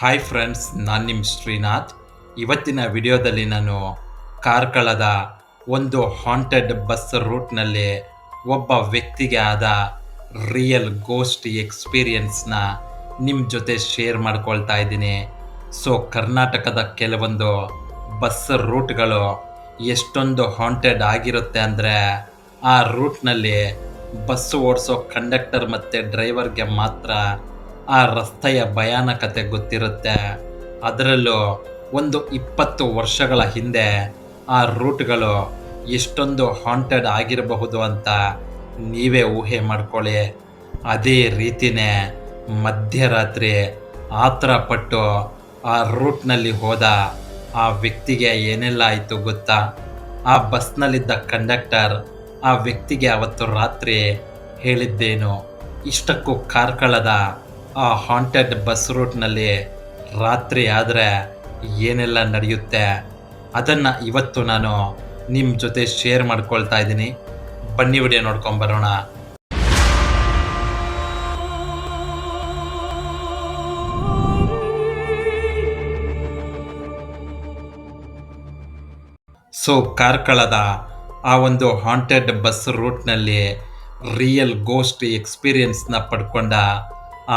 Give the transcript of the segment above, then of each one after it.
Hi friends, ನಾನು ನಿಮ್ಮ ಶ್ರೀನಾಥ್. ಇವತ್ತಿನ ವಿಡಿಯೋದಲ್ಲಿ ನಾನು ಕಾರ್ಕಳದ ಒಂದು ಹಾಂಟೆಡ್ ಬಸ್ ರೂಟ್ನಲ್ಲಿ ಒಬ್ಬ ವ್ಯಕ್ತಿಗೆ ಆದ ರಿಯಲ್ ಗೋಸ್ಟ್ ಎಕ್ಸ್ಪೀರಿಯನ್ಸ್ನ ನಿಮ್ಮ ಜೊತೆ ಶೇರ್ ಮಾಡ್ಕೊಳ್ತಾ ಇದ್ದೀನಿ. ಸೊ ಕರ್ನಾಟಕದ ಕೆಲವೊಂದು ಬಸ್ ರೂಟ್ಗಳು ಎಷ್ಟೊಂದು ಹಾಂಟೆಡ್ ಆಗಿರುತ್ತೆ ಅಂದರೆ ಆ ರೂಟ್ನಲ್ಲಿ ಬಸ್ ಓಡಿಸೋ ಕಂಡಕ್ಟರ್ ಮತ್ತು ಡ್ರೈವರ್ಗೆ ಮಾತ್ರ ಆ ರಸ್ತೆಯ ಭಯಾನಕತೆ ಗೊತ್ತಿರುತ್ತೆ. ಅದರಲ್ಲೂ ಒಂದು 20 ವರ್ಷಗಳ ಹಿಂದೆ ಆ ರೂಟ್ಗಳು ಎಷ್ಟೊಂದು ಹಾಂಟೆಡ್ ಆಗಿರಬಹುದು ಅಂತ ನೀವೇ ಊಹೆ ಮಾಡ್ಕೊಳ್ಳಿ. ಅದೇ ರೀತಿಯೇ ಮಧ್ಯರಾತ್ರಿ ಆತರ ಪಟ್ಟು ಆ ರೂಟ್ನಲ್ಲಿ ಹೋದ ಆ ವ್ಯಕ್ತಿಗೆ ಏನೆಲ್ಲ ಆಯಿತು ಗೊತ್ತಾ? ಆ ಬಸ್ನಲ್ಲಿದ್ದ ಕಂಡಕ್ಟರ್ ಆ ವ್ಯಕ್ತಿಗೆ ಅವತ್ತು ರಾತ್ರಿ ಹೇಳಿದ್ದೇನು? ಇಷ್ಟಕ್ಕೂ ಕಾರ್ಕಳದ ಆ ಹಾಂಟೆಡ್ ಬಸ್ ರೂಟ್ನಲ್ಲಿ ರಾತ್ರಿ ಆದರೆ ಏನೆಲ್ಲ ನಡೆಯುತ್ತೆ ಅದನ್ನು ಇವತ್ತು ನಾನು ನಿಮ್ಮ ಜೊತೆ ಶೇರ್ ಮಾಡ್ಕೊಳ್ತಾ ಇದ್ದೀನಿ. ಬನ್ನಿ ವಿಡಿಯೋ ನೋಡ್ಕೊಂಬರೋಣ. ಸೊ ಕಾರ್ಕಳದ ಆ ಒಂದು ಹಾಂಟೆಡ್ ಬಸ್ ರೂಟ್ನಲ್ಲಿ ರಿಯಲ್ ಗೋಸ್ಟ್ ಎಕ್ಸ್ಪೀರಿಯನ್ಸ್ನ ಪಡ್ಕೊಂಡ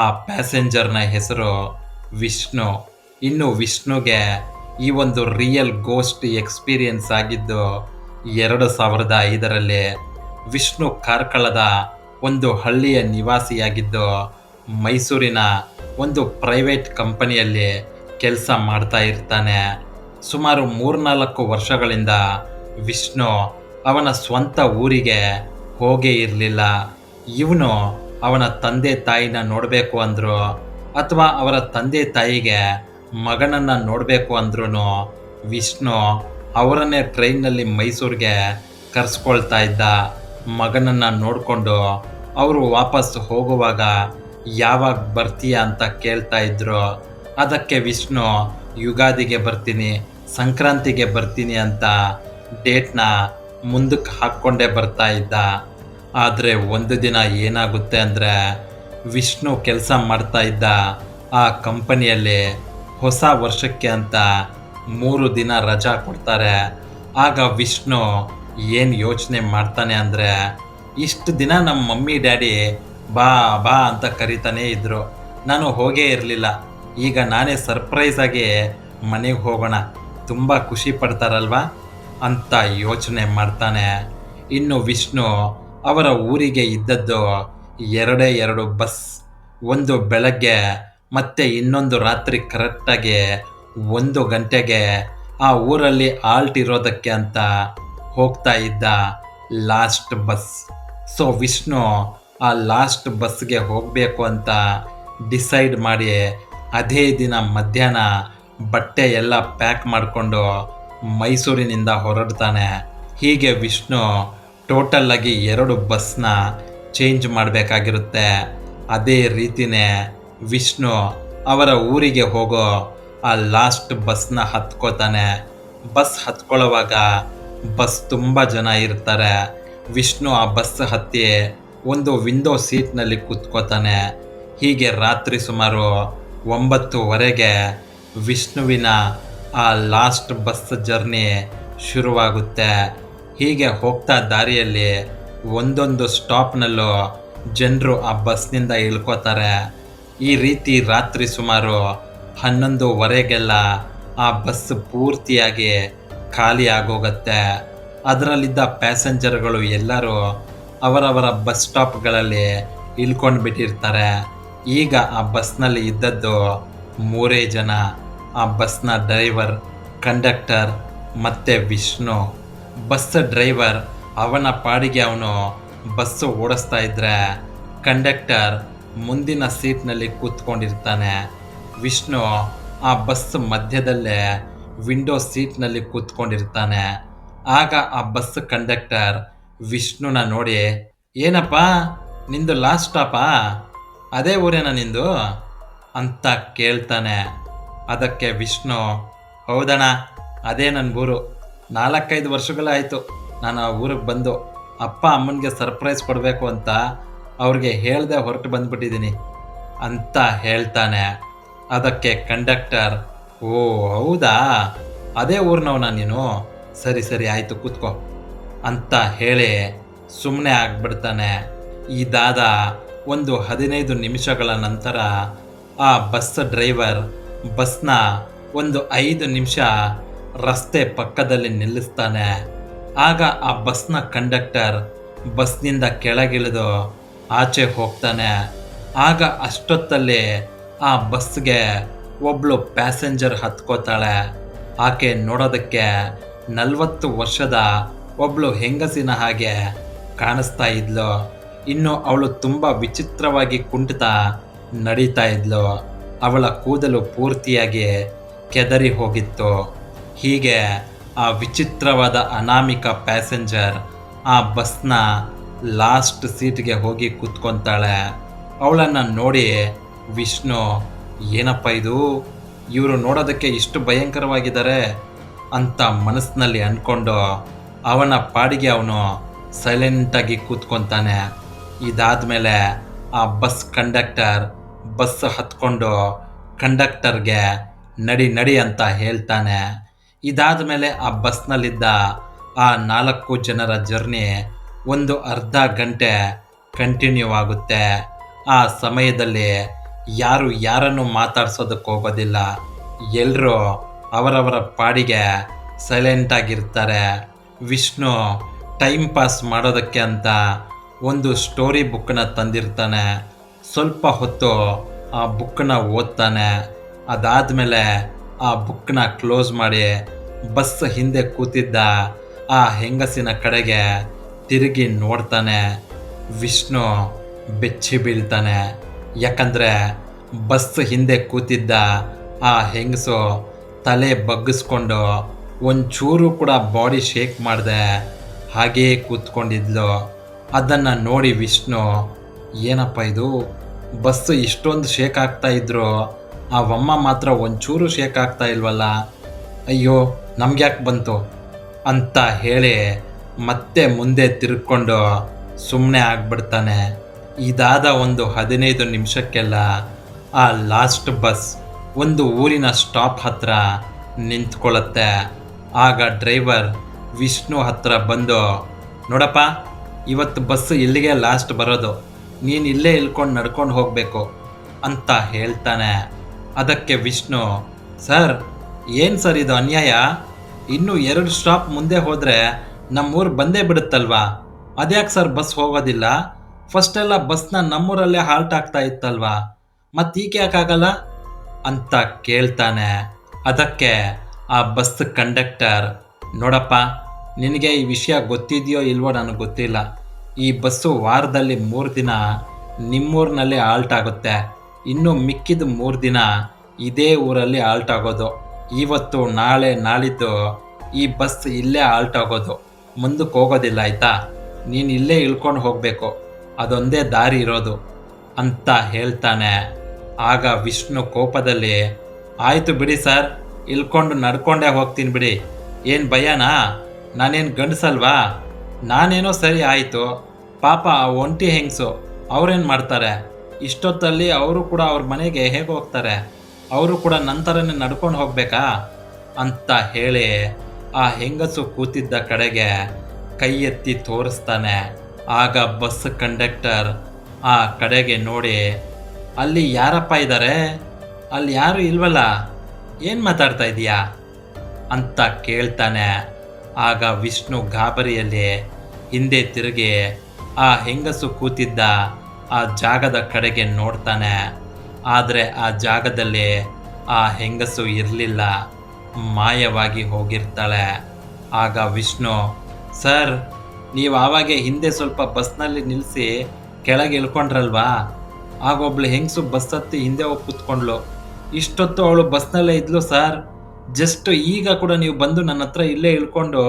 ಆ ಪ್ಯಾಸೆಂಜರ್ನ ಹೆಸರು ವಿಷ್ಣು. ಇನ್ನು ವಿಷ್ಣುಗೆ ಈ ಒಂದು ರಿಯಲ್ ಗೋಸ್ಟ್ ಎಕ್ಸ್ಪೀರಿಯನ್ಸ್ ಆಗಿದ್ದು 2005ರಲ್ಲಿ. ವಿಷ್ಣು ಕಾರ್ಕಳದ ಒಂದು ಹಳ್ಳಿಯ ನಿವಾಸಿಯಾಗಿದ್ದು ಮೈಸೂರಿನ ಒಂದು ಪ್ರೈವೇಟ್ ಕಂಪನಿಯಲ್ಲಿ ಕೆಲಸ ಮಾಡ್ತಾ ಇರ್ತಾನೆ. ಸುಮಾರು 3-4 ವರ್ಷಗಳಿಂದ ವಿಷ್ಣು ಅವನ ಸ್ವಂತ ಊರಿಗೆ ಹೋಗೇ ಇರಲಿಲ್ಲ. ಇವನು ಅವನ ತಂದೆ ತಾಯಿನ ನೋಡಬೇಕು ಅಂದರು ಅಥವಾ ಅವರ ತಂದೆ ತಾಯಿಗೆ ಮಗನನ್ನು ನೋಡಬೇಕು ಅಂದ್ರೂ ವಿಷ್ಣು ಅವರನ್ನೇ ಟ್ರೈನ್ನಲ್ಲಿ ಮೈಸೂರಿಗೆ ಕರೆಸ್ಕೊಳ್ತಾ ಇದ್ದ. ಮಗನನ್ನು ನೋಡಿಕೊಂಡು ಅವರು ವಾಪಸ್ ಹೋಗುವಾಗ ಯಾವಾಗ ಬರ್ತೀಯ ಅಂತ ಕೇಳ್ತಾ ಇದ್ರು. ಅದಕ್ಕೆ ವಿಷ್ಣು ಯುಗಾದಿಗೆ ಬರ್ತೀನಿ, ಸಂಕ್ರಾಂತಿಗೆ ಬರ್ತೀನಿ ಅಂತ ಡೇಟ್ನ ಮುಂದಕ್ಕೆ ಹಾಕ್ಕೊಂಡೇ ಬರ್ತಾ ಇದ್ದ. ಆದರೆ ಒಂದು ದಿನ ಏನಾಗುತ್ತೆ ಅಂದರೆ ವಿಷ್ಣು ಕೆಲಸ ಮಾಡ್ತಾ ಇದ್ದ ಆ ಕಂಪನಿಯಲ್ಲಿ ಹೊಸ ವರ್ಷಕ್ಕೆ ಅಂತ 3 ದಿನ ರಜಾ ಕೊಡ್ತಾರೆ. ಆಗ ವಿಷ್ಣು ಏನು ಯೋಚನೆ ಮಾಡ್ತಾನೆ ಅಂದರೆ, ಇಷ್ಟು ದಿನ ನಮ್ಮ ಮಮ್ಮಿ ಡ್ಯಾಡಿ ಬಾ ಬಾ ಅಂತ ಕರಿತಾನೇ ಇದ್ದರು, ನಾನು ಹೋಗೇ ಇರಲಿಲ್ಲ. ಈಗ ನಾನೇ ಸರ್ಪ್ರೈಸಾಗಿ ಮನೆಗೆ ಹೋಗೋಣ, ತುಂಬ ಖುಷಿ ಪಡ್ತಾರಲ್ವ ಅಂತ ಯೋಚನೆ ಮಾಡ್ತಾನೆ. ಇನ್ನು ವಿಷ್ಣು ಅವರ ಊರಿಗೆ ಇದ್ದದ್ದು 2 ಬಸ್. ಒಂದು ಬೆಳಗ್ಗೆ ಮತ್ತು ಇನ್ನೊಂದು ರಾತ್ರಿ ಕರೆಕ್ಟಾಗಿ 1 ಗಂಟೆಗೆ ಆ ಊರಲ್ಲಿ ಆಲ್ಟ್ ಇರೋದಕ್ಕೆ ಅಂತ ಹೋಗ್ತಾ ಇದ್ದ ಲಾಸ್ಟ್ ಬಸ್. ಸೊ ವಿಷ್ಣು ಆ ಲಾಸ್ಟ್ ಬಸ್ಗೆ ಹೋಗಬೇಕು ಅಂತ ಡಿಸೈಡ್ ಮಾಡಿ ಅದೇ ದಿನ ಮಧ್ಯಾಹ್ನ ಬಟ್ಟೆ ಎಲ್ಲ ಪ್ಯಾಕ್ ಮಾಡಿಕೊಂಡು ಮೈಸೂರಿನಿಂದ ಹೊರಡ್ತಾನೆ. ಹೀಗೆ ವಿಷ್ಣು ಟೋಟಲ್ಲಾಗಿ 2 ಬಸ್ನ ಚೇಂಜ್ ಮಾಡಬೇಕಾಗಿರುತ್ತೆ. ಅದೇ ರೀತಿಯೇ ವಿಷ್ಣು ಅವರ ಊರಿಗೆ ಹೋಗೋ ಆ ಲಾಸ್ಟ್ ಬಸ್ನ ಹತ್ಕೋತಾನೆ. ಬಸ್ ಹತ್ಕೊಳ್ಳೋವಾಗ ಬಸ್ ತುಂಬ ಜನ ಇರ್ತಾರೆ. ವಿಷ್ಣು ಆ ಬಸ್ ಹತ್ತಿ ಒಂದು ವಿಂಡೋ ಸೀಟ್ನಲ್ಲಿ ಕೂತ್ಕೋತಾನೆ. ಹೀಗೆ ರಾತ್ರಿ ಸುಮಾರು 9:30ಗೆ ವಿಷ್ಣುವಿನ ಆ ಲಾಸ್ಟ್ ಬಸ್ ಜರ್ನಿ ಶುರುವಾಗುತ್ತೆ. ಹೀಗೆ ಹೋಗ್ತಾ ದಾರಿಯಲ್ಲಿ ಒಂದೊಂದು ಸ್ಟಾಪ್ನಲ್ಲೂ ಜನರು ಆ ಬಸ್ನಿಂದ ಇಳ್ಕೋತಾರೆ. ಈ ರೀತಿ ರಾತ್ರಿ ಸುಮಾರು 11:30ಗೆಲ್ಲ ಆ ಬಸ್ ಪೂರ್ತಿಯಾಗಿ ಖಾಲಿ ಆಗೋಗುತ್ತೆ. ಅದರಲ್ಲಿದ್ದ ಪ್ಯಾಸೆಂಜರ್ಗಳು ಎಲ್ಲರೂ ಅವರವರ ಬಸ್ ಸ್ಟಾಪ್ಗಳಲ್ಲಿ ಇಳ್ಕೊಂಡು ಬಿಟ್ಟಿರ್ತಾರೆ. ಈಗ ಆ ಬಸ್ನಲ್ಲಿ ಇದ್ದದ್ದು 3 ಜನ. ಆ ಬಸ್ನ ಡ್ರೈವರ್, ಕಂಡಕ್ಟರ್ ಮತ್ತು ವಿಷ್ಣು. ಬಸ್ ಡ್ರೈವರ್ ಅವನ ಪಾಡಿಗೆ ಅವನು ಬಸ್ಸು ಓಡಿಸ್ತಾ ಇದ್ದರೆ ಕಂಡಕ್ಟರ್ ಮುಂದಿನ ಸೀಟ್ನಲ್ಲಿ ಕೂತ್ಕೊಂಡಿರ್ತಾನೆ. ವಿಷ್ಣು ಆ ಬಸ್ ಮಧ್ಯದಲ್ಲೇ ವಿಂಡೋ ಸೀಟ್ನಲ್ಲಿ ಕೂತ್ಕೊಂಡಿರ್ತಾನೆ. ಆಗ ಆ ಬಸ್ ಕಂಡಕ್ಟರ್ ವಿಷ್ಣುನ ನೋಡಿ, ಏನಪ್ಪ ನಿಂದು ಲಾಸ್ಟ್ ಸ್ಟಾಪಾ? ಅದೇ ಊರೇನಾ ನಿಂದು ಅಂತ ಕೇಳ್ತಾನೆ. ಅದಕ್ಕೆ ವಿಷ್ಣು, ಹೌದಣ್ಣ, ಅದೇ ನನ್ನ ಊರು. 4-5 ವರ್ಷಗಳಾಯಿತು ನಾನು ಆ ಊರಿಗೆ ಬಂದು. ಅಪ್ಪ ಅಮ್ಮನಿಗೆ ಸರ್ಪ್ರೈಸ್ ಕೊಡಬೇಕು ಅಂತ ಅವ್ರಿಗೆ ಹೇಳ್ದೆ ಹೊರಟು ಬಂದುಬಿಟ್ಟಿದ್ದೀನಿ ಅಂತ ಹೇಳ್ತಾನೆ. ಅದಕ್ಕೆ ಕಂಡಕ್ಟರ್, ಓ ಹೌದಾ, ಅದೇ ಊರಿನವನ ನೀನು, ಸರಿ ಸರಿ ಆಯಿತು ಕೂತ್ಕೋ ಅಂತ ಹೇಳಿ ಸುಮ್ಮನೆ ಆಗ್ಬಿಡ್ತಾನೆ. ಇದಾದ ಒಂದು 15 ನಿಮಿಷಗಳ ನಂತರ ಆ ಬಸ್ ಡ್ರೈವರ್ ಬಸ್ನ ಒಂದು 5 ನಿಮಿಷ ರಸ್ತೆ ಪಕ್ಕದಲ್ಲಿ ನಿಲ್ಲಿಸ್ತಾನೆ. ಆಗ ಆ ಬಸ್ನ ಕಂಡಕ್ಟರ್ ಬಸ್ನಿಂದ ಕೆಳಗಿಳಿದು ಆಚೆ ಹೋಗ್ತಾನೆ. ಆಗ ಅಷ್ಟೊತ್ತಲ್ಲಿ ಆ ಬಸ್ಗೆ ಒಬ್ಳು ಪ್ಯಾಸೆಂಜರ್ ಹತ್ಕೋತಾಳೆ. ಆಕೆ ನೋಡೋದಕ್ಕೆ 40 ವರ್ಷದ ಒಬ್ಳು ಹೆಂಗಸಿನ ಹಾಗೆ ಕಾಣಿಸ್ತಾ ಇದ್ಲು. ಇನ್ನು ಅವಳು ತುಂಬ ವಿಚಿತ್ರವಾಗಿ ಕುಂಠಿತ ನಡೀತಾ ಇದ್ಲು. ಅವಳ ಕೂದಲು ಪೂರ್ತಿಯಾಗಿ ಕೆದರಿ ಹೋಗಿತ್ತು. ಹೀಗೆ ಆ ವಿಚಿತ್ರವಾದ ಅನಾಮಿಕ ಪ್ಯಾಸೆಂಜರ್ ಆ ಬಸ್ನ ಲಾಸ್ಟ್ ಸೀಟ್ಗೆ ಹೋಗಿ ಕೂತ್ಕೊತಾಳೆ. ಅವಳನ್ನು ನೋಡಿ ವಿಷ್ಣು, ಏನಪ್ಪ ಇದು, ಇವರು ನೋಡೋದಕ್ಕೆ ಇಷ್ಟು ಭಯಂಕರವಾಗಿದ್ದಾರೆ ಅಂತ ಮನಸ್ಸಿನಲ್ಲಿ ಅಂದ್ಕೊಂಡು ಅವನ ಪಾಡಿಗೆ ಅವನು ಸೈಲೆಂಟಾಗಿ ಕೂತ್ಕೊತಾನೆ. ಇದಾದಮೇಲೆ ಆ ಬಸ್ ಕಂಡಕ್ಟರ್ ಬಸ್ ಹತ್ಕೊಂಡು ಕಂಡಕ್ಟರ್ಗೆ ನಡಿ ನಡಿ ಅಂತ ಹೇಳ್ತಾನೆ. ಇದಾದ ಮೇಲೆ ಆ ಬಸ್ನಲ್ಲಿದ್ದ ಆ 4 ಜನರ ಜರ್ನಿ ಒಂದು ಅರ್ಧ ಗಂಟೆ ಕಂಟಿನ್ಯೂ ಆಗುತ್ತೆ. ಆ ಸಮಯದಲ್ಲಿ ಯಾರು ಯಾರನ್ನು ಮಾತಾಡ್ಸೋದಕ್ಕೆ ಹೋಗೋದಿಲ್ಲ. ಎಲ್ಲರೂ ಅವರವರ ಪಾಡಿಗೆ ಸೈಲೆಂಟಾಗಿರ್ತಾರೆ. ವಿಷ್ಣು ಟೈಮ್ ಪಾಸ್ ಮಾಡೋದಕ್ಕೆ ಅಂತ ಒಂದು ಸ್ಟೋರಿ ಬುಕ್ಕನ್ನ ತಂದಿರ್ತಾನೆ. ಸ್ವಲ್ಪ ಹೊತ್ತು ಆ ಬುಕ್ಕನ್ನ ಓದ್ತಾನೆ. ಅದಾದಮೇಲೆ ಆ ಬುಕ್ಕನ್ನ ಕ್ಲೋಸ್ ಮಾಡಿ ಬಸ್ ಹಿಂದೆ ಕೂತಿದ್ದ ಆ ಹೆಂಗಸಿನ ಕಡೆಗೆ ತಿರುಗಿ ನೋಡ್ತಾನೆ. ವಿಷ್ಣು ಬೆಚ್ಚಿ ಬೀಳ್ತಾನೆ. ಯಾಕಂದರೆ ಬಸ್ ಹಿಂದೆ ಕೂತಿದ್ದ ಆ ಹೆಂಗಸು ತಲೆ ಬಗ್ಗಿಸ್ಕೊಂಡು ಒಂಚೂರು ಕೂಡ ಬಾಡಿ ಶೇಕ್ ಮಾಡದೆ ಹಾಗೆಯೇ ಕೂತ್ಕೊಂಡಿದ್ಲು. ಅದನ್ನು ನೋಡಿ ವಿಷ್ಣು, ಏನಪ್ಪ ಇದು, ಬಸ್ಸು ಇಷ್ಟೊಂದು ಶೇಕ್ ಆಗ್ತಾ ಇದ್ರು, ಆ ಅಮ್ಮ ಮಾತ್ರ ಒಂಚೂರು ಶೇಕ್ ಆಗ್ತಾ ಇಲ್ವಲ್ಲ, ಅಯ್ಯೋ ನಮ್ಗ್ಯಾಕೆ ಬಂತು ಅಂತ ಹೇಳಿ ಮತ್ತೆ ಮುಂದೆ ತಿರ್ಕೊಂಡು ಸುಮ್ಮನೆ ಆಗ್ಬಿಡ್ತಾನೆ. ಇದಾದ ಒಂದು 15 ನಿಮಿಷಕ್ಕೆಲ್ಲ ಆ ಲಾಸ್ಟ್ ಬಸ್ ಒಂದು ಊರಿನ ಸ್ಟಾಪ್ ಹತ್ರ ನಿಂತ್ಕೊಳ್ಳುತ್ತೆ. ಆಗ ಡ್ರೈವರ್ ವಿಷ್ಣು ಹತ್ರ ಬಂದು, ನೋಡಪ್ಪ, ಇವತ್ತು ಬಸ್ ಇಲ್ಲಿಗೆ ಲಾಸ್ಟ್ ಬರೋದು, ನೀನು ಇಲ್ಲೇ ಇಳ್ಕೊಂಡು ನಡ್ಕೊಂಡು ಹೋಗಬೇಕು ಅಂತ ಹೇಳ್ತಾನೆ. ಅದಕ್ಕೆ ವಿಷ್ಣು, ಸರ್ ಏನು ಸರ್ ಇದು ಅನ್ಯಾಯ, ಇನ್ನೂ 2 ಸ್ಟಾಪ್ ಮುಂದೆ ಹೋದರೆ ನಮ್ಮೂರು ಬಂದೇ ಬಿಡುತ್ತಲ್ವಾ, ಅದ್ಯಾಕೆ ಸರ್ ಬಸ್ ಹೋಗೋದಿಲ್ಲ, ಫಸ್ಟೆಲ್ಲ ಬಸ್ನ ನಮ್ಮೂರಲ್ಲೇ ಹಾಲ್ಟ್ ಆಗ್ತಾ ಇತ್ತಲ್ವಾ, ಮತ್ತೀಕೆ ಯಾಕಾಗಲ್ಲ ಅಂತ ಕೇಳ್ತಾನೆ. ಅದಕ್ಕೆ ಆ ಬಸ್ ಕಂಡಕ್ಟರ್, ನೋಡಪ್ಪ, ನಿನಗೆ ಈ ವಿಷಯ ಗೊತ್ತಿದೆಯೋ ಇಲ್ವೋ ನನಗೆ ಗೊತ್ತಿಲ್ಲ, ಈ ಬಸ್ಸು ವಾರದಲ್ಲಿ 3 ದಿನ ನಿಮ್ಮೂರಿನಲ್ಲಿ ಆಲ್ಟ್ ಆಗುತ್ತೆ, ಇನ್ನು ಮಿಕ್ಕಿದ 3 ದಿನ ಇದೇ ಊರಲ್ಲಿ ಆಲ್ಟ್ ಆಗೋದು. ಇವತ್ತು ನಾಳೆ ನಾಳಿದ್ದು ಈ ಬಸ್ ಇಲ್ಲೇ ಆಲ್ಟ್ ಆಗೋದು, ಮುಂದಕ್ಕೆ ಹೋಗೋದಿಲ್ಲ, ಆಯಿತಾ, ನೀನು ಇಲ್ಲೇ ಇಳ್ಕೊಂಡು ಹೋಗಬೇಕು, ಅದೊಂದೇ ದಾರಿ ಇರೋದು ಅಂತ ಹೇಳ್ತಾನೆ. ಆಗ ವಿಷ್ಣು ಕೋಪದಲ್ಲಿ, ಆಯಿತು ಬಿಡಿ ಸರ್, ಇಳ್ಕೊಂಡು ನಡ್ಕೊಂಡೇ ಹೋಗ್ತೀನಿ ಬಿಡಿ, ಏನು ಭಯನಾ, ನಾನೇನು ಗಂಡಸಲ್ವಾ, ನಾನೇನೋ ಸರಿ ಆಯಿತು, ಪಾಪ ಆ ಒಂಟಿ ಹೆಂಗಸು ಅವ್ರೇನು ಮಾಡ್ತಾರೆ, ಇಷ್ಟೊತ್ತಲ್ಲಿ ಅವರು ಕೂಡ ಅವ್ರ ಮನೆಗೆ ಹೇಗೆ ಹೋಗ್ತಾರೆ, ಅವರು ಕೂಡ ನಂತರನೇ ನಡ್ಕೊಂಡು ಹೋಗಬೇಕಾ ಅಂತ ಹೇಳಿ ಆ ಹೆಂಗಸು ಕೂತಿದ್ದ ಕಡೆಗೆ ಕೈ ಎತ್ತಿ ತೋರಿಸ್ತಾನೆ. ಆಗ ಬಸ್ ಕಂಡಕ್ಟರ್ ಆ ಕಡೆಗೆ ನೋಡಿ, ಅಲ್ಲಿ ಯಾರಪ್ಪ ಇದ್ದಾರೆ, ಅಲ್ಲಿ ಯಾರು ಇಲ್ವಲ್ಲ, ಏನು ಮಾತಾಡ್ತಾ ಇದೀಯಾ ಅಂತ ಕೇಳ್ತಾನೆ. ಆಗ ವಿಷ್ಣು ಗಾಬರಿಯಲ್ಲಿ ಹಿಂದೆ ತಿರುಗಿ ಆ ಹೆಂಗಸು ಕೂತಿದ್ದ ಆ ಜಾಗದ ಕಡೆಗೆ ನೋಡ್ತಾನೆ. ಆದರೆ ಆ ಜಾಗದಲ್ಲಿ ಆ ಹೆಂಗಸು ಇರಲಿಲ್ಲ, ಮಾಯವಾಗಿ ಹೋಗಿರ್ತಾಳೆ. ಆಗ ವಿಷ್ಣು, ಸರ್ ನೀವು ಆವಾಗೆ ಹಿಂದೆ ಸ್ವಲ್ಪ ಬಸ್ನಲ್ಲಿ ನಿಲ್ಲಿಸಿ ಕೆಳಗೆ ಇಳ್ಕೊಂಡ್ರಲ್ವಾ, ಆಗೊಬ್ಳು ಹೆಂಗಸು ಬಸ್ ಹತ್ತಿ ಹಿಂದೆ ಹೋಗಿ ಕೂತ್ಕೊಂಡ್ಲು, ಇಷ್ಟೊತ್ತು ಅವಳು ಬಸ್ನಲ್ಲೇ ಇದ್ಲು ಸರ್, ಜಸ್ಟ್ ಈಗ ಕೂಡ ನೀವು ಬಂದು ನನ್ನ ಹತ್ರ ಇಲ್ಲೇ ಇಳ್ಕೊಂಡು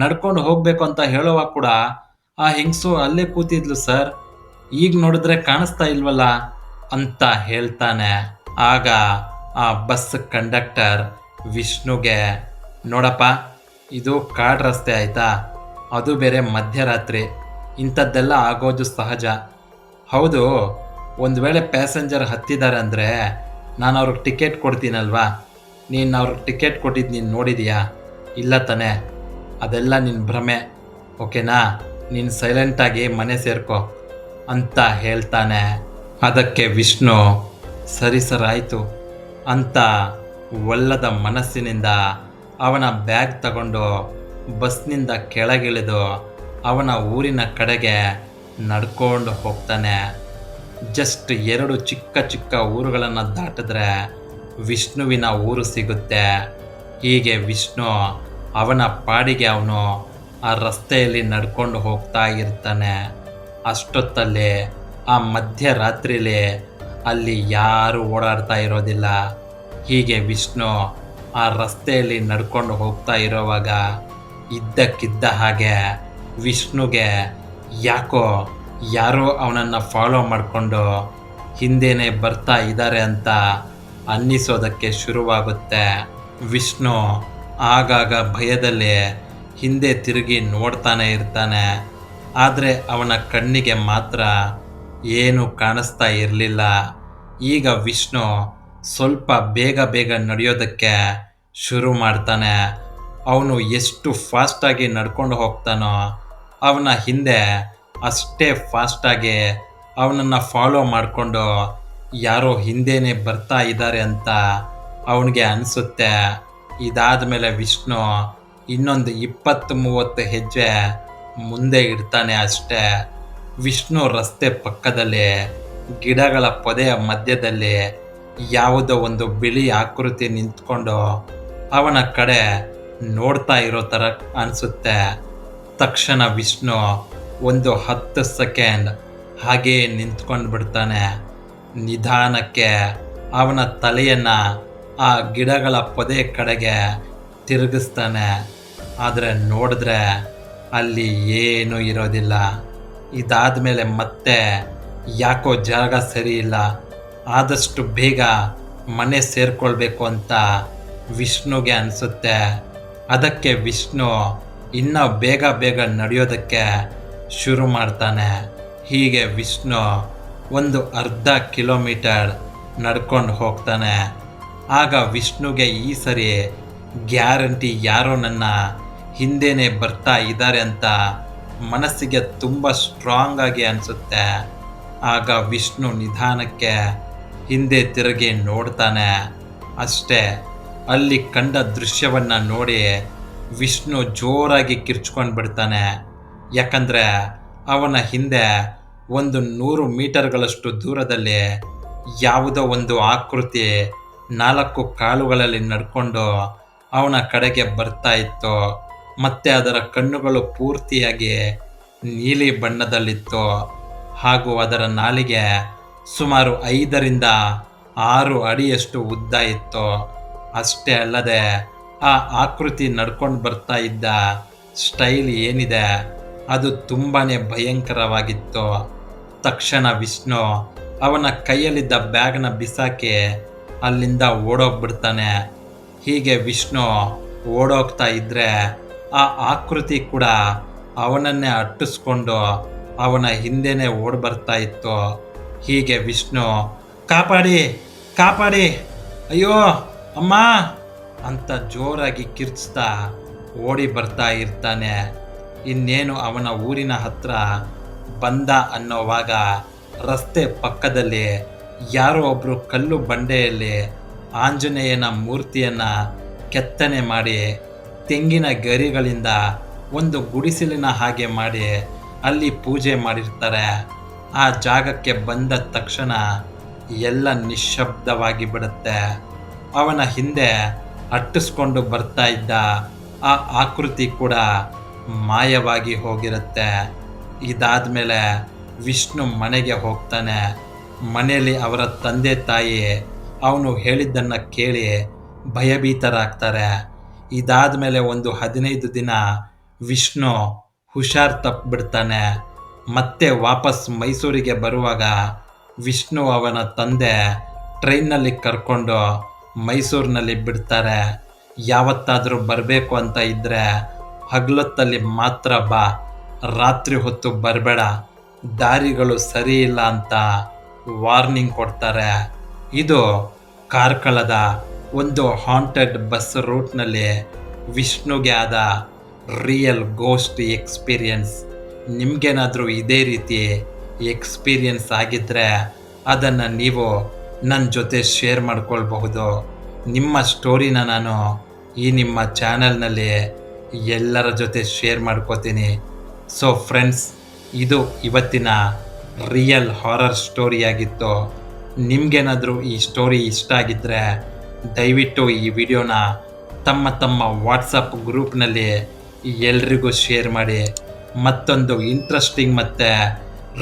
ನಡ್ಕೊಂಡು ಹೋಗಬೇಕು ಅಂತ ಹೇಳುವಾಗ ಕೂಡ ಆ ಹೆಂಗಸು ಅಲ್ಲೇ ಕೂತಿದ್ಲು ಸರ್, ಈಗ ನೋಡಿದ್ರೆ ಕಾಣಿಸ್ತಾ ಇಲ್ವಲ್ಲ ಅಂತ ಹೇಳ್ತಾನೆ. ಆಗ ಆ ಬಸ್ ಕಂಡಕ್ಟರ್ ವಿಷ್ಣುಗೆ, ನೋಡಪ್ಪ, ಇದು ಕಾಡು ರಸ್ತೆ ಆಯಿತಾ, ಅದು ಬೇರೆ ಮಧ್ಯರಾತ್ರಿ, ಇಂಥದ್ದೆಲ್ಲ ಆಗೋದು ಸಹಜ. ಹೌದು, ಒಂದು ವೇಳೆ ಪ್ಯಾಸೆಂಜರ್ ಹತ್ತಿದ್ದಾರೆ ಅಂದರೆ ನಾನು ಅವ್ರಿಗೆ ಟಿಕೆಟ್ ಕೊಡ್ತೀನಲ್ವಾ, ನೀನು ಅವ್ರಿಗೆ ಟಿಕೆಟ್ ಕೊಟ್ಟಿದ್ದು ನೀನು ನೋಡಿದೀಯಾ? ಇಲ್ಲ ತಾನೇ? ಅದೆಲ್ಲ ನಿನ್ನ ಭ್ರಮೆ, ಓಕೆನಾ? ನೀನು ಸೈಲೆಂಟಾಗಿ ಮನೆ ಸೇರ್ಕೊ ಅಂತ ಹೇಳ್ತಾನೆ. ಅದಕ್ಕೆ ವಿಷ್ಣು ಸರಿ ಸರ್ ಆಯಿತು ಅಂತ ಒಲ್ಲದ ಮನಸ್ಸಿನಿಂದ ಅವನ ಬ್ಯಾಗ್ ತಗೊಂಡು ಬಸ್ನಿಂದ ಕೆಳಗಿಳಿದು ಅವನ ಊರಿನ ಕಡೆಗೆ ನಡ್ಕೊಂಡು ಹೋಗ್ತಾನೆ. ಜಸ್ಟ್ 2 ಚಿಕ್ಕ ಚಿಕ್ಕ ಊರುಗಳನ್ನು ದಾಟಿದ್ರೆ ವಿಷ್ಣುವಿನ ಊರು ಸಿಗುತ್ತೆ. ಹೀಗೆ ವಿಷ್ಣು ಅವನ ಪಾಡಿಗೆ ಅವನು ಆ ರಸ್ತೆಯಲ್ಲಿ ನಡ್ಕೊಂಡು ಹೋಗ್ತಾ ಇರ್ತಾನೆ. ಅಷ್ಟೊತ್ತಲ್ಲಿ ಆ ಮಧ್ಯರಾತ್ರಿಲಿ ಅಲ್ಲಿ ಯಾರೂ ಓಡಾಡ್ತಾ ಇರೋದಿಲ್ಲ. ಹೀಗೆ ವಿಷ್ಣು ಆ ರಸ್ತೆಯಲ್ಲಿ ನಡ್ಕೊಂಡು ಹೋಗ್ತಾ ಇರೋವಾಗ ಇದ್ದಕ್ಕಿದ್ದ ಹಾಗೆ ವಿಷ್ಣುಗೆ ಯಾಕೋ ಯಾರೋ ಅವನನ್ನು ಫಾಲೋ ಮಾಡಿಕೊಂಡು ಹಿಂದೆನೇ ಬರ್ತಾ ಇದ್ದಾರೆ ಅಂತ ಅನ್ನಿಸೋದಕ್ಕೆ ಶುರುವಾಗುತ್ತೆ. ವಿಷ್ಣು ಆಗಾಗ ಭಯದಲ್ಲಿ ಹಿಂದೆ ತಿರುಗಿ ನೋಡ್ತಾನೆ ಇರ್ತಾನೆ. ಆದರೆ ಅವನ ಕಣ್ಣಿಗೆ ಮಾತ್ರ ಏನೂ ಕಾಣಿಸ್ತಾ ಇರಲಿಲ್ಲ. ಈಗ ವಿಷ್ಣು ಸ್ವಲ್ಪ ಬೇಗ ಬೇಗ ನಡೆಯೋದಕ್ಕೆ ಶುರು ಮಾಡ್ತಾನೆ. ಅವನು ಎಷ್ಟು ಫಾಸ್ಟಾಗಿ ನಡ್ಕೊಂಡು ಹೋಗ್ತಾನೋ ಅವನ ಹಿಂದೆ ಅಷ್ಟೇ ಫಾಸ್ಟಾಗಿ ಅವನನ್ನು ಫಾಲೋ ಮಾಡಿಕೊಂಡು ಯಾರೋ ಹಿಂದೆನೇ ಬರ್ತಾ ಇದ್ದಾರೆ ಅಂತ ಅವನಿಗೆ ಅನಿಸುತ್ತೆ. ಇದಾದ ಮೇಲೆ ವಿಷ್ಣು ಇನ್ನೊಂದು 20-30 ಹೆಜ್ಜೆ ಮುಂದೆ ಇಡ್ತಾನೆ ಅಷ್ಟೇ. ವಿಷ್ಣು ರಸ್ತೆ ಪಕ್ಕದಲ್ಲಿ ಗಿಡಗಳ ಪೊದೆಯ ಮಧ್ಯದಲ್ಲಿ ಯಾವುದೋ ಒಂದು ಬಿಳಿ ಆಕೃತಿ ನಿಂತ್ಕೊಂಡು ಅವನ ಕಡೆ ನೋಡ್ತಾ ಇರೋ ಥರ ಅನಿಸುತ್ತೆ. ತಕ್ಷಣ ವಿಷ್ಣು ಒಂದು 10 ಸೆಕೆಂಡ್ ಹಾಗೇ ನಿಂತ್ಕೊಂಡು ಬಿಡ್ತಾನೆ. ನಿಧಾನಕ್ಕೆ ಅವನ ತಲೆಯನ್ನು ಆ ಗಿಡಗಳ ಪೊದೆ ಕಡೆಗೆ ತಿರುಗಿಸ್ತಾನೆ. ಆದರೆ ನೋಡಿದ್ರೆ ಅಲ್ಲಿ ಏನೂ ಇರೋದಿಲ್ಲ. ಇದಾದ ಮೇಲೆ ಮತ್ತೆ ಯಾಕೋ ಜಾಗ ಸರಿ ಇಲ್ಲ, ಆದಷ್ಟು ಬೇಗ ಮನೆ ಸೇರಿಕೊಳ್ಬೇಕು ಅಂತ ವಿಷ್ಣುಗೆ ಅನಿಸುತ್ತೆ. ಅದಕ್ಕೆ ವಿಷ್ಣು ಇನ್ನೂ ಬೇಗ ಬೇಗ ನಡೆಯೋದಕ್ಕೆ ಶುರು ಮಾಡ್ತಾನೆ. ಹೀಗೆ ವಿಷ್ಣು ಒಂದು ಅರ್ಧ ಕಿಲೋಮೀಟರ್ ನಡ್ಕೊಂಡು ಹೋಗ್ತಾನೆ. ಆಗ ವಿಷ್ಣುಗೆ ಈ ಸರಿ ಗ್ಯಾರಂಟಿ ಯಾರೋ ನನ್ನ ಹಿಂದೆನೇ ಬರ್ತಾ ಇದ್ದಾರೆ ಅಂತ ಮನಸ್ಸಿಗೆ ತುಂಬ ಸ್ಟ್ರಾಂಗ್ ಆಗಿ ಅನಿಸುತ್ತೆ. ಆಗ ವಿಷ್ಣು ನಿಧಾನಕ್ಕೆ ಹಿಂದೆ ತಿರುಗಿ ನೋಡ್ತಾನೆ. ಅಷ್ಟೇ, ಅಲ್ಲಿ ಕಂಡ ದೃಶ್ಯವನ್ನು ನೋಡಿ ವಿಷ್ಣು ಜೋರಾಗಿ ಕಿರ್ಚ್ಕೊಂಡು ಬಿಡ್ತಾನೆ. ಯಾಕಂದರೆ ಅವನ ಹಿಂದೆ ಒಂದು 100 ಮೀಟರ್ಗಳಷ್ಟು ದೂರದಲ್ಲಿ ಯಾವುದೋ ಒಂದು ಆಕೃತಿ 4 ಕಾಲುಗಳಲ್ಲಿ ನಡ್ಕೊಂಡು ಅವನ ಕಡೆಗೆ ಬರ್ತಾ ಇತ್ತು. ಮತ್ತು ಅದರ ಕಣ್ಣುಗಳು ಪೂರ್ತಿಯಾಗಿ ನೀಲಿ ಬಣ್ಣದಲ್ಲಿತ್ತು. ಹಾಗೂ ಅದರ ನಾಲಿಗೆ ಸುಮಾರು 5-6 ಅಡಿಯಷ್ಟು ಉದ್ದ ಇತ್ತು. ಅಷ್ಟೇ ಅಲ್ಲದೆ ಆ ಆಕೃತಿ ನಡ್ಕೊಂಡು ಬರ್ತಾ ಇದ್ದ ಸ್ಟೈಲ್ ಏನಿದೆ ಅದು ತುಂಬಾ ಭಯಂಕರವಾಗಿತ್ತು. ತಕ್ಷಣ ವಿಷ್ಣು ಅವನ ಕೈಯಲ್ಲಿದ್ದ ಬ್ಯಾಗ್ನ ಬಿಸಾಕಿ ಅಲ್ಲಿಂದ ಓಡೋಗ್ಬಿಡ್ತಾನೆ. ಹೀಗೆ ವಿಷ್ಣು ಓಡೋಗ್ತಾ ಇದ್ದರೆ ಆ ಆಕೃತಿ ಕೂಡ ಅವನನ್ನೇ ಅಟ್ಟಿಸ್ಕೊಂಡು ಅವನ ಹಿಂದೆನೇ ಓಡ್ಬರ್ತಾ ಇತ್ತು. ಹೀಗೆ ವಿಷ್ಣು ಕಾಪಾಡಿ ಕಾಪಾಡಿ, ಅಯ್ಯೋ ಅಮ್ಮ ಅಂತ ಜೋರಾಗಿ ಕಿರ್ಚ್ತಾ ಓಡಿ ಬರ್ತಾ ಇರ್ತಾನೆ. ಇನ್ನೇನು ಅವನ ಊರಿನ ಹತ್ರ ಬಂದ ಅನ್ನೋವಾಗ ರಸ್ತೆ ಪಕ್ಕದಲ್ಲಿ ಯಾರೋ ಒಬ್ಬರು ಕಲ್ಲು ಬಂಡೆಯಲ್ಲಿ ಆಂಜನೇಯನ ಮೂರ್ತಿಯನ್ನು ಕೆತ್ತನೆ ಮಾಡಿ ತೆಂಗಿನ ಗರಿಗಳಿಂದ ಒಂದು ಗುಡಿಸಲಿನ ಹಾಗೆ ಮಾಡಿ ಅಲ್ಲಿ ಪೂಜೆ ಮಾಡಿರ್ತಾರೆ. ಆ ಜಾಗಕ್ಕೆ ಬಂದ ತಕ್ಷಣ ಎಲ್ಲ ನಿಶ್ಶಬ್ದವಾಗಿ ಬಿಡುತ್ತೆ. ಅವನ ಹಿಂದೆ ಅಟ್ಟಿಸ್ಕೊಂಡು ಬರ್ತಾ ಇದ್ದ ಆ ಆಕೃತಿ ಕೂಡ ಮಾಯವಾಗಿ ಹೋಗಿರುತ್ತೆ. ಇದಾದ ಮೇಲೆ ವಿಷ್ಣು ಮನೆಗೆ ಹೋಗ್ತಾನೆ. ಮನೆಯಲ್ಲಿ ಅವರ ತಂದೆ ತಾಯಿ ಅವನು ಹೇಳಿದ್ದನ್ನು ಕೇಳಿ ಭಯಭೀತರಾಗ್ತಾರೆ. ಇದಾದ ಮೇಲೆ ಒಂದು 15 ದಿನ ವಿಷ್ಣು ಹುಷಾರ್ ತಪ್ಪಿಬಿಡ್ತಾನೆ. ಮತ್ತೆ ವಾಪಸ್ ಮೈಸೂರಿಗೆ ಬರುವಾಗ ವಿಷ್ಣು ಅವನ ತಂದೆ ಟ್ರೈನ್ನಲ್ಲಿ ಕರ್ಕೊಂಡು ಮೈಸೂರಿನಲ್ಲಿ ಬಿಡ್ತಾರೆ. ಯಾವತ್ತಾದರೂ ಬರಬೇಕು ಅಂತ ಇದ್ದರೆ ಹಗಲೊತ್ತಲ್ಲಿ ಮಾತ್ರ ಬಾ, ರಾತ್ರಿ ಹೊತ್ತು ಬರಬೇಡ, ದಾರಿಗಳು ಸರಿ ಇಲ್ಲ ಅಂತ ವಾರ್ನಿಂಗ್ ಕೊಡ್ತಾರೆ. ಇದು ಕಾರ್ಕಳದ ಒಂದು ಹಾಂಟೆಡ್ ಬಸ್ ರೂಟ್ನಲ್ಲಿ ವಿಷ್ಣುಗೆ ಆದ ರಿಯಲ್ ಗೋಸ್ಟ್ ಎಕ್ಸ್ಪೀರಿಯನ್ಸ್. ನಿಮಗೇನಾದರೂ ಇದೇ ರೀತಿ ಎಕ್ಸ್ಪೀರಿಯನ್ಸ್ ಆಗಿದ್ದರೆ ಅದನ್ನು ನೀವು ನನ್ನ ಜೊತೆ ಶೇರ್ ಮಾಡ್ಕೊಳ್ಬಹುದು. ನಿಮ್ಮ ಸ್ಟೋರಿನ ನಾನು ಈ ನಿಮ್ಮ ಚಾನಲ್ನಲ್ಲಿ ಎಲ್ಲರ ಜೊತೆ ಶೇರ್ ಮಾಡ್ಕೋತೀನಿ. ಸೊ ಫ್ರೆಂಡ್ಸ್, ಇದು ಇವತ್ತಿನ ರಿಯಲ್ ಹಾರರ್ ಸ್ಟೋರಿಯಾಗಿತ್ತು. ನಿಮಗೇನಾದರೂ ಈ ಸ್ಟೋರಿ ಇಷ್ಟ ಆಗಿದ್ದರೆ ದಯವಿಟ್ಟು ಈ ವಿಡಿಯೋನ ತಮ್ಮ ವಾಟ್ಸಪ್ ಗ್ರೂಪ್ನಲ್ಲಿ ಎಲ್ರಿಗೂ ಶೇರ್ ಮಾಡಿ. ಮತ್ತೊಂದು ಇಂಟ್ರೆಸ್ಟಿಂಗ್ ಮತ್ತು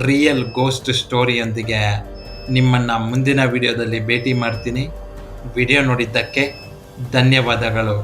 ರಿಯಲ್ ಗೋಸ್ಟ್ ಸ್ಟೋರಿಯೊಂದಿಗೆ ನಿಮ್ಮನ್ನು ಮುಂದಿನ ವಿಡಿಯೋದಲ್ಲಿ ಭೇಟಿ ಮಾಡ್ತೀನಿ. ವಿಡಿಯೋ ನೋಡಿದ್ದಕ್ಕೆ ಧನ್ಯವಾದಗಳು.